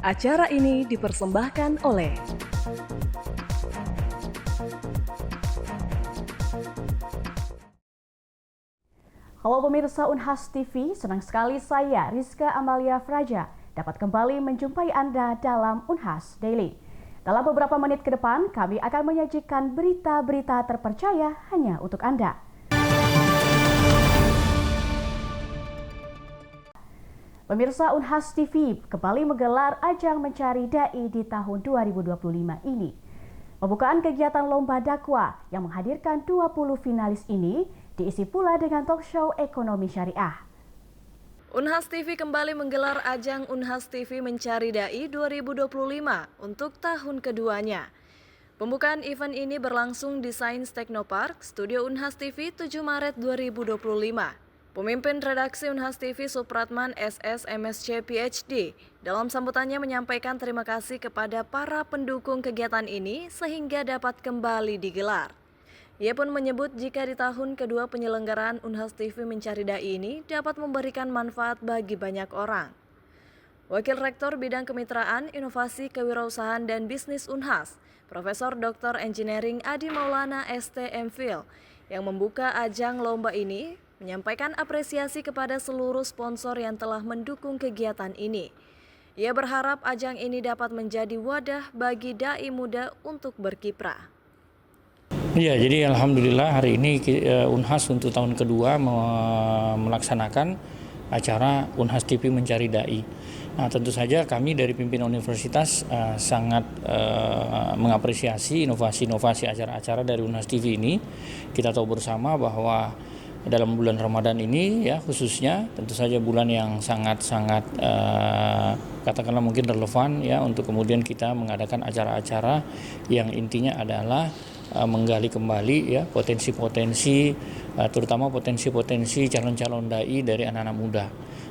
Acara ini dipersembahkan oleh Halo pemirsa Unhas TV, senang sekali saya Rizka Amalia Fraja dapat kembali menjumpai Anda dalam Unhas Daily. Dalam beberapa menit ke depan, kami akan menyajikan berita-berita terpercaya hanya untuk Anda. Pemirsa Unhas TV kembali menggelar ajang mencari dai di tahun 2025 ini. Pembukaan kegiatan Lomba Dakwah yang menghadirkan 20 finalis ini diisi pula dengan talk show ekonomi syariah. Unhas TV kembali menggelar ajang Unhas TV Mencari Dai 2025 untuk tahun keduanya. Pembukaan event ini berlangsung di Sains Teknopark, Studio Unhas TV 7 Maret 2025. Pemimpin redaksi Unhas TV Supratman SS MSc PhD dalam sambutannya menyampaikan terima kasih kepada para pendukung kegiatan ini sehingga dapat kembali digelar. Ia pun menyebut jika di tahun kedua penyelenggaraan Unhas TV Mencari Dai ini dapat memberikan manfaat bagi banyak orang. Wakil Rektor Bidang Kemitraan, Inovasi, Kewirausahaan, dan Bisnis Unhas, Profesor Dr. Engineering Adi Maulana ST MPhil, yang membuka ajang lomba ini, menyampaikan apresiasi kepada seluruh sponsor yang telah mendukung kegiatan ini. Ia berharap ajang ini dapat menjadi wadah bagi dai muda untuk berkiprah. Ya, jadi alhamdulillah hari ini Unhas untuk tahun kedua melaksanakan acara Unhas TV Mencari Dai. Nah, tentu saja kami dari pimpinan universitas sangat mengapresiasi inovasi-inovasi acara-acara dari Unhas TV ini. Kita tahu bersama bahwa dalam bulan Ramadan ini ya khususnya tentu saja bulan yang sangat-sangat katakanlah mungkin relevan ya untuk kemudian kita mengadakan acara-acara yang intinya adalah menggali kembali ya potensi-potensi terutama potensi-potensi calon-calon dai dari anak-anak muda.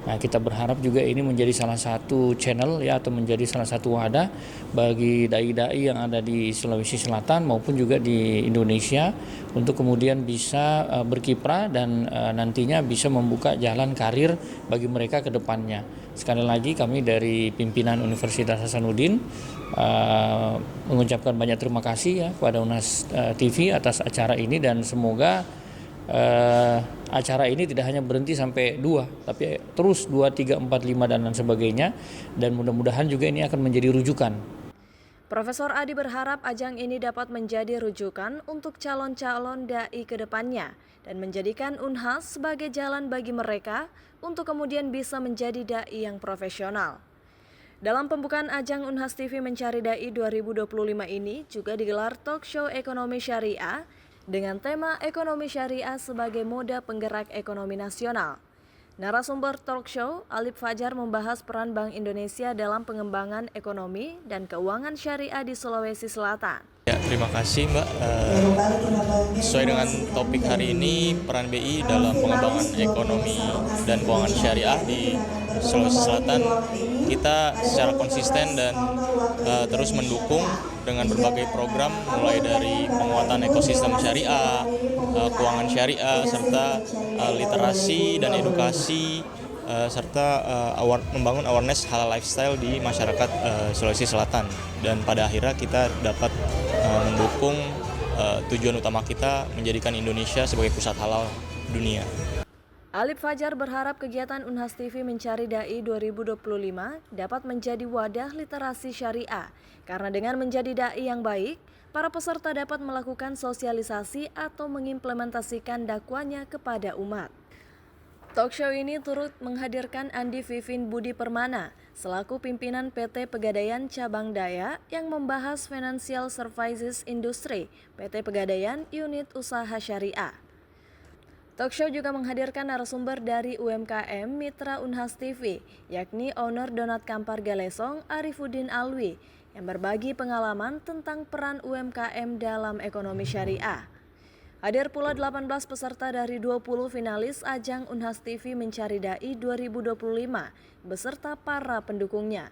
Nah, kita berharap juga ini menjadi salah satu channel ya atau menjadi salah satu wadah bagi dai-dai yang ada di Sulawesi Selatan maupun juga di Indonesia untuk kemudian bisa berkiprah dan nantinya bisa membuka jalan karir bagi mereka ke depannya. Sekali lagi kami dari pimpinan Universitas Hasanuddin mengucapkan banyak terima kasih ya kepada Unhas TV atas acara ini dan semoga acara ini tidak hanya berhenti sampai 2, tapi terus 2, 3, 4, 5 dan lain sebagainya dan mudah-mudahan juga ini akan menjadi rujukan. Profesor Adi berharap ajang ini dapat menjadi rujukan untuk calon-calon dai ke depannya dan menjadikan Unhas sebagai jalan bagi mereka untuk kemudian bisa menjadi dai yang profesional. Dalam pembukaan ajang Unhas TV Mencari Dai 2025 ini juga digelar talk show ekonomi syariah dengan tema ekonomi syariah sebagai moda penggerak ekonomi nasional. Narasumber talk show, Alif Fajar membahas peran Bank Indonesia dalam pengembangan ekonomi dan keuangan syariah di Sulawesi Selatan. Ya, terima kasih Mbak. Sesuai dengan topik hari ini, peran BI dalam pengembangan ekonomi dan keuangan syariah di Sulawesi Selatan, kita secara konsisten dan terus mendukung dengan berbagai program mulai dari penguatan ekosistem syariah, keuangan syariah, serta literasi dan edukasi, serta membangun awareness halal lifestyle di masyarakat Sulawesi Selatan. Dan pada akhirnya kita dapat mendukung tujuan utama kita menjadikan Indonesia sebagai pusat halal dunia. Alif Fajar berharap kegiatan Unhas TV Mencari Dai 2025 dapat menjadi wadah literasi syariah, karena dengan menjadi dai yang baik, para peserta dapat melakukan sosialisasi atau mengimplementasikan dakwanya kepada umat. Talk show ini turut menghadirkan Andi Vivin Budi Permana selaku pimpinan PT Pegadaian Cabang Daya yang membahas Financial Services Industry PT Pegadaian Unit Usaha Syariah. Talk show juga menghadirkan narasumber dari UMKM Mitra Unhas TV, yakni owner Donat Kampar Galesong Arifuddin Alwi, yang berbagi pengalaman tentang peran UMKM dalam ekonomi syariah. Hadir pula 18 peserta dari 20 finalis ajang Unhas TV Mencari Dai 2025 beserta para pendukungnya.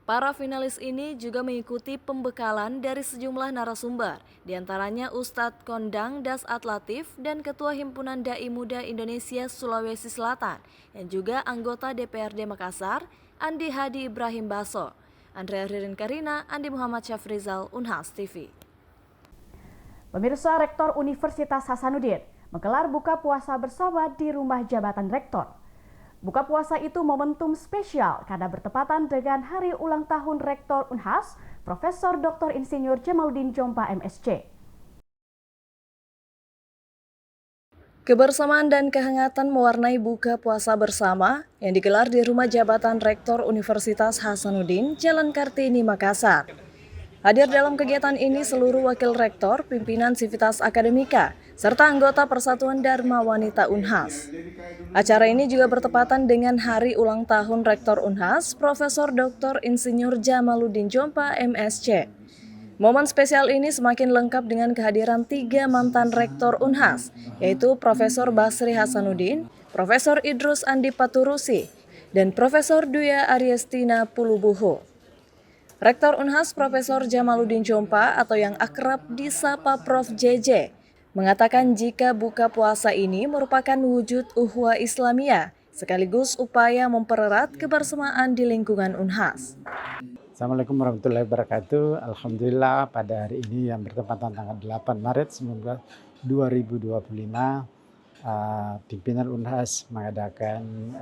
Para finalis ini juga mengikuti pembekalan dari sejumlah narasumber, diantaranya Ustadz Kondang Dasat Latif dan Ketua Himpunan Dai Muda Indonesia Sulawesi Selatan, yang juga anggota DPRD Makassar, Andi Hadi Ibrahim Baso. Andrea Ririn Karina, Andi Muhammad Syafrizal, Unhas TV. Pemirsa, Rektor Universitas Hasanuddin menggelar buka puasa bersama di rumah jabatan rektor. Buka puasa itu momentum spesial karena bertepatan dengan hari ulang tahun Rektor Unhas, Profesor Dr. Insinyur Jamaluddin Jompa MSc. Kebersamaan dan kehangatan mewarnai buka puasa bersama yang digelar di rumah jabatan Rektor Universitas Hasanuddin, Jalan Kartini, Makassar. Hadir dalam kegiatan ini seluruh wakil rektor, pimpinan Sivitas Akademika, serta anggota Persatuan Dharma Wanita Unhas. Acara ini juga bertepatan dengan hari ulang tahun Rektor Unhas, Profesor Dr. Insinyur Jamaluddin Jompa MSc. Momen spesial ini semakin lengkap dengan kehadiran 3 mantan Rektor Unhas, yaitu Profesor Basri Hasanuddin, Profesor Idrus Andi Paturusi, dan Profesor Duya Ariestina Pulubuhu. Rektor Unhas Profesor Jamaluddin Jompa atau yang akrab disapa Prof. JJ mengatakan jika buka puasa ini merupakan wujud ukhuwah Islamiyah sekaligus upaya mempererat kebersamaan di lingkungan Unhas. Assalamualaikum warahmatullahi wabarakatuh. Alhamdulillah pada hari ini yang bertepatan tanggal 8 Maret 2025 pimpinan Unhas mengadakan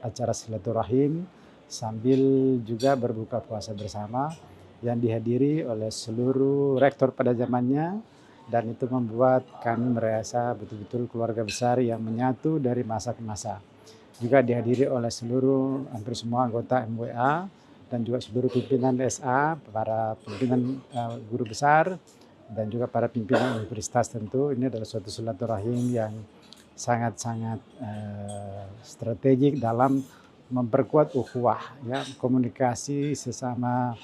acara silaturahim sambil juga berbuka puasa bersama yang dihadiri oleh seluruh rektor pada zamannya, dan itu membuat kami merasa betul-betul keluarga besar yang menyatu dari masa ke masa. Juga dihadiri oleh seluruh hampir semua anggota MWA dan juga seluruh pimpinan SA, para pimpinan guru besar dan juga para pimpinan universitas. Tentu ini adalah suatu silaturahim yang sangat-sangat strategik dalam memperkuat ukhuwah, ya, komunikasi sesama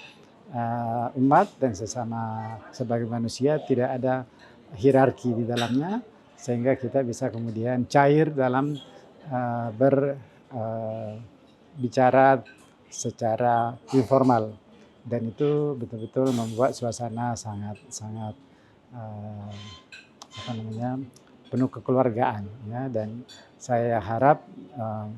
umat dan sesama sebagai manusia, tidak ada hierarki di dalamnya, sehingga kita bisa kemudian cair dalam berbicara secara informal, dan itu betul-betul membuat suasana sangat penuh kekeluargaan, ya. Dan saya harap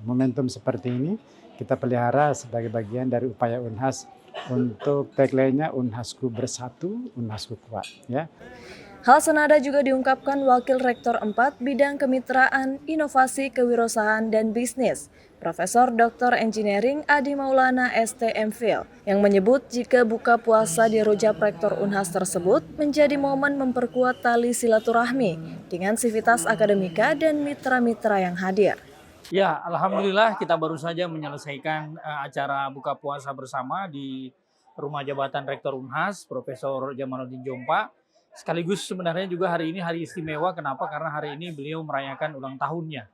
momentum seperti ini kita pelihara sebagai bagian dari upaya Unhas untuk tagline-nya Unhasku Bersatu, Unhasku Kuat, ya. Hal senada juga diungkapkan Wakil Rektor 4 Bidang Kemitraan, Inovasi, Kewirausahaan, dan Bisnis, Profesor Dr. Engineering Adi Maulana STMphil, yang menyebut jika buka puasa di Rujab Rektor Unhas tersebut menjadi momen memperkuat tali silaturahmi dengan Sivitas Akademika dan mitra-mitra yang hadir. Ya, alhamdulillah kita baru saja menyelesaikan acara buka puasa bersama di rumah jabatan Rektor Unhas, Profesor Jamaluddin Jompa. Sekaligus sebenarnya juga hari ini hari istimewa. Kenapa? Karena hari ini beliau merayakan ulang tahunnya.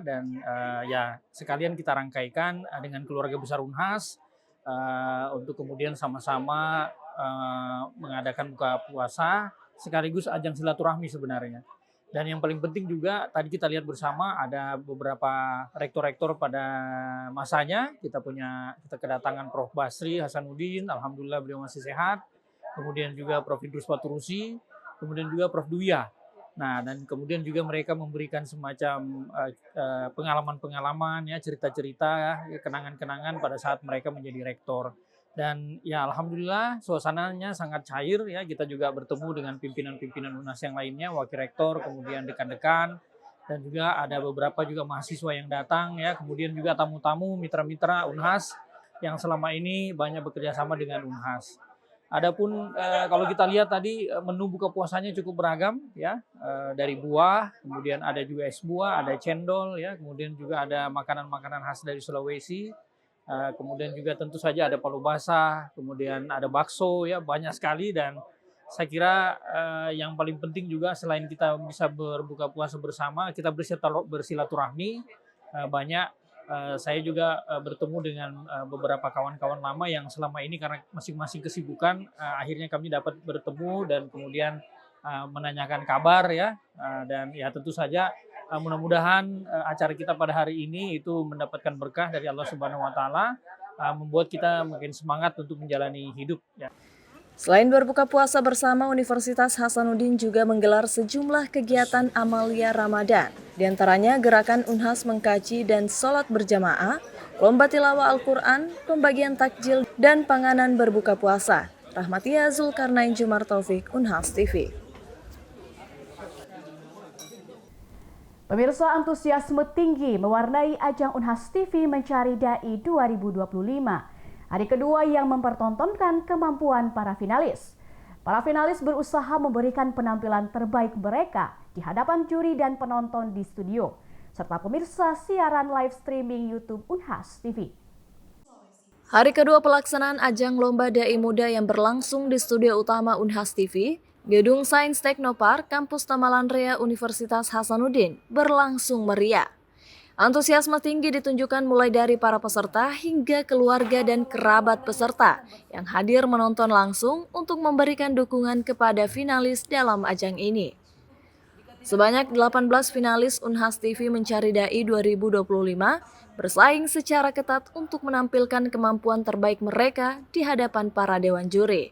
Dan ya sekalian kita rangkaikan dengan keluarga besar Unhas untuk kemudian sama-sama mengadakan buka puasa sekaligus ajang silaturahmi sebenarnya. Dan yang paling penting juga tadi kita lihat bersama ada beberapa rektor-rektor pada masanya. Kita kedatangan Prof. Basri Hasanuddin, alhamdulillah beliau masih sehat. Kemudian juga Prof. Idrus Paturusi, kemudian juga Prof. Duya. Nah, dan kemudian juga mereka memberikan semacam pengalaman-pengalaman, ya, cerita-cerita, ya, kenangan-kenangan pada saat mereka menjadi rektor. Dan ya alhamdulillah suasananya sangat cair, ya. Kita juga bertemu dengan pimpinan-pimpinan Unhas yang lainnya, wakil rektor, kemudian dekan-dekan, dan juga ada beberapa juga mahasiswa yang datang, ya. Kemudian juga tamu-tamu, mitra-mitra Unhas yang selama ini banyak bekerja sama dengan Unhas. Adapun kalau kita lihat tadi menu buka puasanya cukup beragam, ya, dari buah, kemudian ada juga es buah, ada cendol, ya, kemudian juga ada makanan-makanan khas dari Sulawesi, kemudian juga tentu saja ada palu basah, kemudian ada bakso, ya, banyak sekali. Dan saya kira yang paling penting juga selain kita bisa berbuka puasa bersama, kita bersilaturahmi banyak. Saya juga bertemu dengan beberapa kawan-kawan lama yang selama ini karena masing-masing kesibukan akhirnya kami dapat bertemu dan kemudian menanyakan kabar, ya. Dan ya tentu saja mudah-mudahan acara kita pada hari ini itu mendapatkan berkah dari Allah Subhanahu wa taala, membuat kita makin semangat untuk menjalani hidup, ya. Selain berbuka puasa bersama, Universitas Hasanuddin juga menggelar sejumlah kegiatan Amalia Ramadan. Di antaranya gerakan Unhas mengkaji dan sholat berjamaah, lomba tilawah Al-Quran, pembagian takjil, dan panganan berbuka puasa. Rahmatia Zulkarnain Jumar Taufik, Unhas TV. Pemirsa, antusiasme tinggi mewarnai ajang Unhas TV Mencari Dai 2025. Hari kedua yang mempertontonkan kemampuan para finalis. Para finalis berusaha memberikan penampilan terbaik mereka di hadapan juri dan penonton di studio, serta pemirsa siaran live streaming YouTube Unhas TV. Hari kedua pelaksanaan ajang Lomba Dai Muda yang berlangsung di studio utama Unhas TV, Gedung Sains Teknopark, Kampus Tamalan Rea Universitas Hasanuddin berlangsung meriah. Antusiasme tinggi ditunjukkan mulai dari para peserta hingga keluarga dan kerabat peserta yang hadir menonton langsung untuk memberikan dukungan kepada finalis dalam ajang ini. Sebanyak 18 finalis Unhas TV Mencari Dai 2025 bersaing secara ketat untuk menampilkan kemampuan terbaik mereka di hadapan para dewan juri.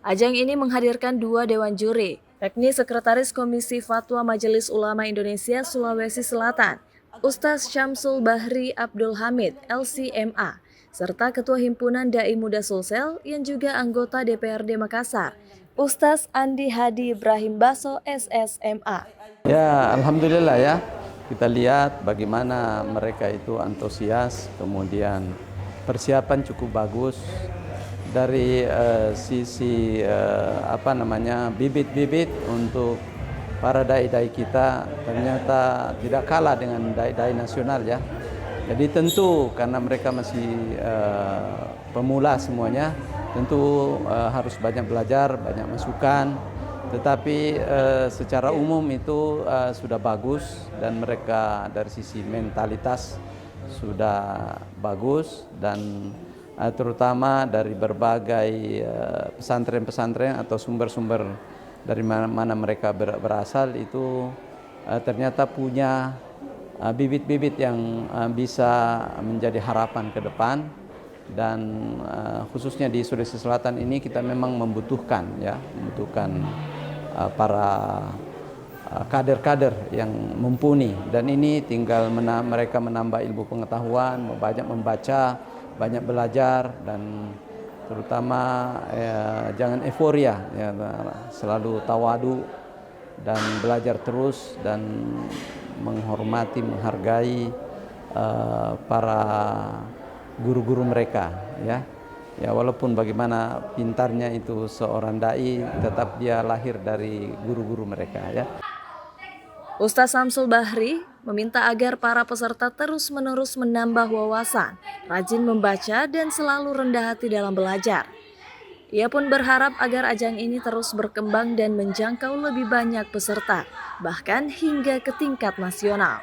Ajang ini menghadirkan 2 dewan juri, yakni Sekretaris Komisi Fatwa Majelis Ulama Indonesia Sulawesi Selatan, Ustaz Syamsul Bahri Abdul Hamid, LCMA, serta Ketua Himpunan Dai Muda Sulsel yang juga anggota DPRD Makassar, Ustaz Andi Hadi Ibrahim Baso, SSMA. Ya, alhamdulillah ya. Kita lihat bagaimana mereka itu antusias, kemudian persiapan cukup bagus dari sisi bibit-bibit untuk para dai-dai kita ternyata tidak kalah dengan dai-dai nasional ya. Jadi tentu karena mereka masih pemula semuanya, tentu harus banyak belajar, banyak masukan. Tetapi secara umum itu sudah bagus dan mereka dari sisi mentalitas sudah bagus dan terutama dari berbagai pesantren-pesantren atau sumber-sumber dari mana mereka berasal itu ternyata punya bibit-bibit yang bisa menjadi harapan ke depan dan khususnya di Sulawesi Selatan ini kita memang membutuhkan para kader-kader yang mumpuni dan ini tinggal mereka menambah ilmu pengetahuan, banyak membaca, banyak belajar dan terutama jangan euforia ya, selalu tawadu dan belajar terus dan menghormati, menghargai para guru-guru mereka ya. Ya walaupun bagaimana pintarnya itu seorang dai tetap dia lahir dari guru-guru mereka ya. Ustaz Syamsul Bahri meminta agar para peserta terus-menerus menambah wawasan, rajin membaca, dan selalu rendah hati dalam belajar. Ia pun berharap agar ajang ini terus berkembang dan menjangkau lebih banyak peserta, bahkan hingga ke tingkat nasional.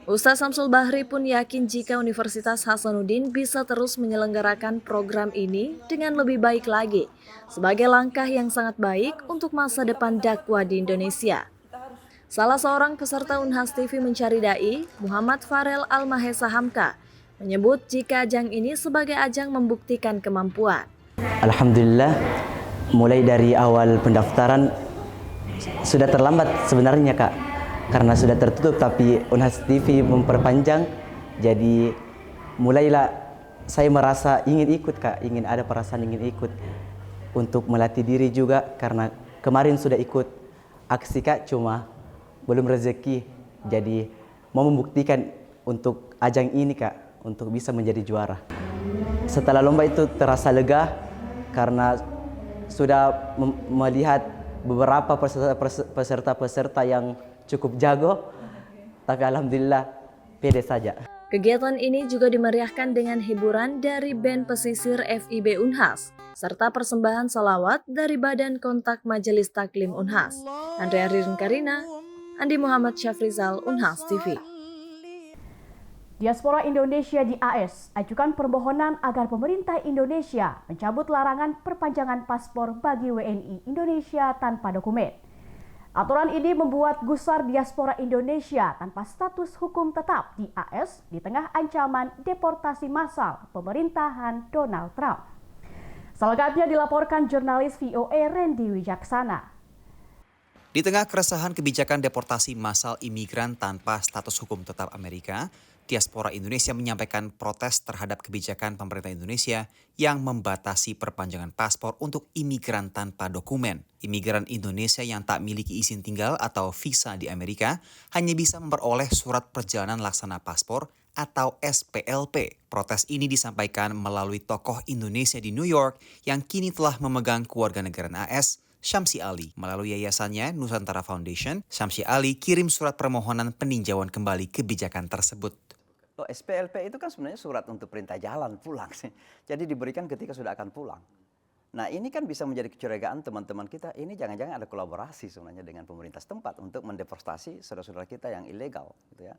Ustaz Syamsul Bahri pun yakin jika Universitas Hasanuddin bisa terus menyelenggarakan program ini dengan lebih baik lagi, sebagai langkah yang sangat baik untuk masa depan dakwah di Indonesia. Salah seorang peserta Unhas TV Mencari Dai, Muhammad Farel Al-Mahesa Hamka, menyebut jika ajang ini sebagai ajang membuktikan kemampuan. Alhamdulillah, mulai dari awal pendaftaran sudah terlambat sebenarnya Kak, karena sudah tertutup tapi Unhas TV memperpanjang, jadi mulailah saya merasa ingin ikut Kak, ingin ada perasaan ingin ikut untuk melatih diri juga karena kemarin sudah ikut aksi Kak, cuma belum rezeki, jadi mau membuktikan untuk ajang ini Kak, untuk bisa menjadi juara. Setelah lomba itu terasa lega karena sudah melihat beberapa peserta-peserta yang cukup jago, tapi alhamdulillah pede saja. Kegiatan ini juga dimeriahkan dengan hiburan dari band pesisir FIB Unhas, serta persembahan salawat dari Badan Kontak Majelis Taklim Unhas. Andrea Ririn Karina, Andi Muhammad Syafrizal, Unhas TV. Diaspora Indonesia di AS ajukan permohonan agar pemerintah Indonesia mencabut larangan perpanjangan paspor bagi WNI Indonesia tanpa dokumen. Aturan ini membuat gusar diaspora Indonesia tanpa status hukum tetap di AS di tengah ancaman deportasi massal pemerintahan Donald Trump. Selengkapnya dilaporkan jurnalis VOA Randy Wijaksana. Di tengah keresahan kebijakan deportasi massal imigran tanpa status hukum tetap Amerika, diaspora Indonesia menyampaikan protes terhadap kebijakan pemerintah Indonesia yang membatasi perpanjangan paspor untuk imigran tanpa dokumen. Imigran Indonesia yang tak miliki izin tinggal atau visa di Amerika hanya bisa memperoleh surat perjalanan laksana paspor atau SPLP. Protes ini disampaikan melalui tokoh Indonesia di New York yang kini telah memegang kewarganegaraan AS, Syamsi Ali. Melalui yayasannya Nusantara Foundation, Syamsi Ali kirim surat permohonan peninjauan kembali kebijakan tersebut. SPLP itu kan sebenarnya surat untuk perintah jalan pulang sih. Jadi diberikan ketika sudah akan pulang. Nah ini kan bisa menjadi kecurigaan teman-teman kita, ini jangan-jangan ada kolaborasi sebenarnya dengan pemerintah setempat untuk mendeportasi saudara-saudara kita yang ilegal. Gitu ya.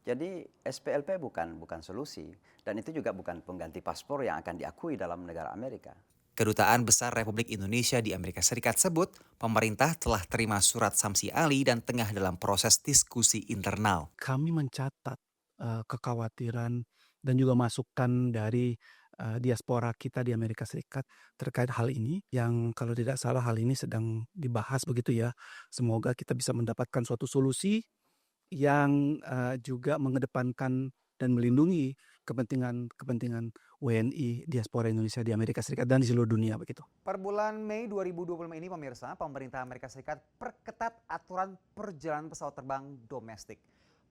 Jadi SPLP bukan solusi dan itu juga bukan pengganti paspor yang akan diakui dalam negara Amerika. Kedutaan Besar Republik Indonesia di Amerika Serikat sebut pemerintah telah terima surat Syamsi Ali dan tengah dalam proses diskusi internal. Kami mencatat kekhawatiran dan juga masukan dari diaspora kita di Amerika Serikat terkait hal ini, yang kalau tidak salah hal ini sedang dibahas begitu ya. Semoga kita bisa mendapatkan suatu solusi yang juga mengedepankan dan melindungi kepentingan WNI diaspora Indonesia di Amerika Serikat dan di seluruh dunia begitu. Per bulan Mei 2025 ini pemirsa, pemerintah Amerika Serikat perketat aturan perjalanan pesawat terbang domestik.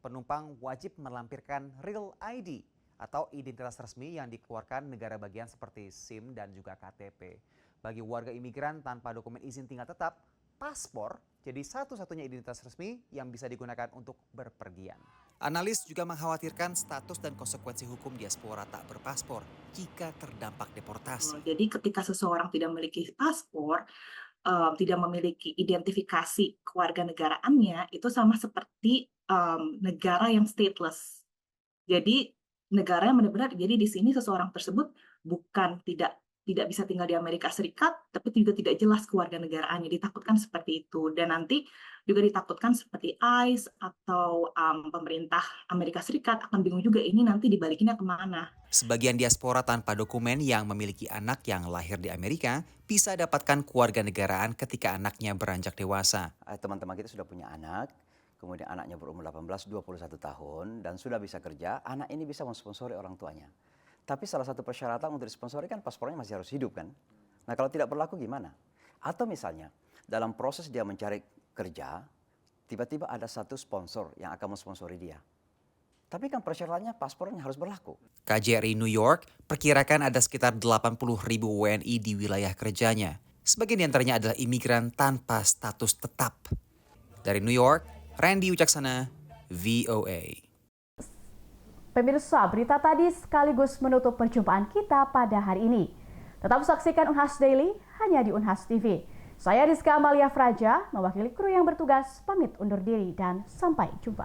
Penumpang wajib melampirkan Real ID atau identitas resmi yang dikeluarkan negara bagian seperti SIM dan juga KTP. Bagi warga imigran tanpa dokumen izin tinggal tetap, paspor jadi satu-satunya identitas resmi yang bisa digunakan untuk berpergian. Analis juga mengkhawatirkan status dan konsekuensi hukum diaspora tak berpaspor jika terdampak deportasi. Jadi ketika seseorang tidak memiliki paspor, tidak memiliki identifikasi kewarganegaraannya, itu sama seperti negara yang stateless. Jadi negara yang benar-benar, jadi di sini seseorang tersebut bukan tidak bisa tinggal di Amerika Serikat, tapi juga tidak jelas kewarganegaraannya, ditakutkan seperti itu. Dan nanti juga ditakutkan seperti ICE atau pemerintah Amerika Serikat akan bingung juga ini nanti dibalikinnya kemana. Sebagian diaspora tanpa dokumen yang memiliki anak yang lahir di Amerika bisa dapatkan kewarganegaraan ketika anaknya beranjak dewasa. Teman-teman kita sudah punya anak, kemudian anaknya berumur 18-21 tahun dan sudah bisa kerja, anak ini bisa mensponsori orang tuanya. Tapi salah satu persyaratan untuk disponsori kan paspornya masih harus hidup kan. Nah kalau tidak berlaku gimana? Atau misalnya dalam proses dia mencari kerja, tiba-tiba ada satu sponsor yang akan mensponsori dia. Tapi kan persyaratannya paspornya harus berlaku. KJRI New York perkirakan ada sekitar 80.000 WNI di wilayah kerjanya. Sebagian diantaranya adalah imigran tanpa status tetap. Dari New York, Randy Wicaksana, VOA. Pemirsa, berita tadi sekaligus menutup perjumpaan kita pada hari ini. Tetap saksikan Unhas Daily hanya di Unhas TV. Saya Rizka Amalia Fraja, mewakili kru yang bertugas, pamit undur diri dan sampai jumpa.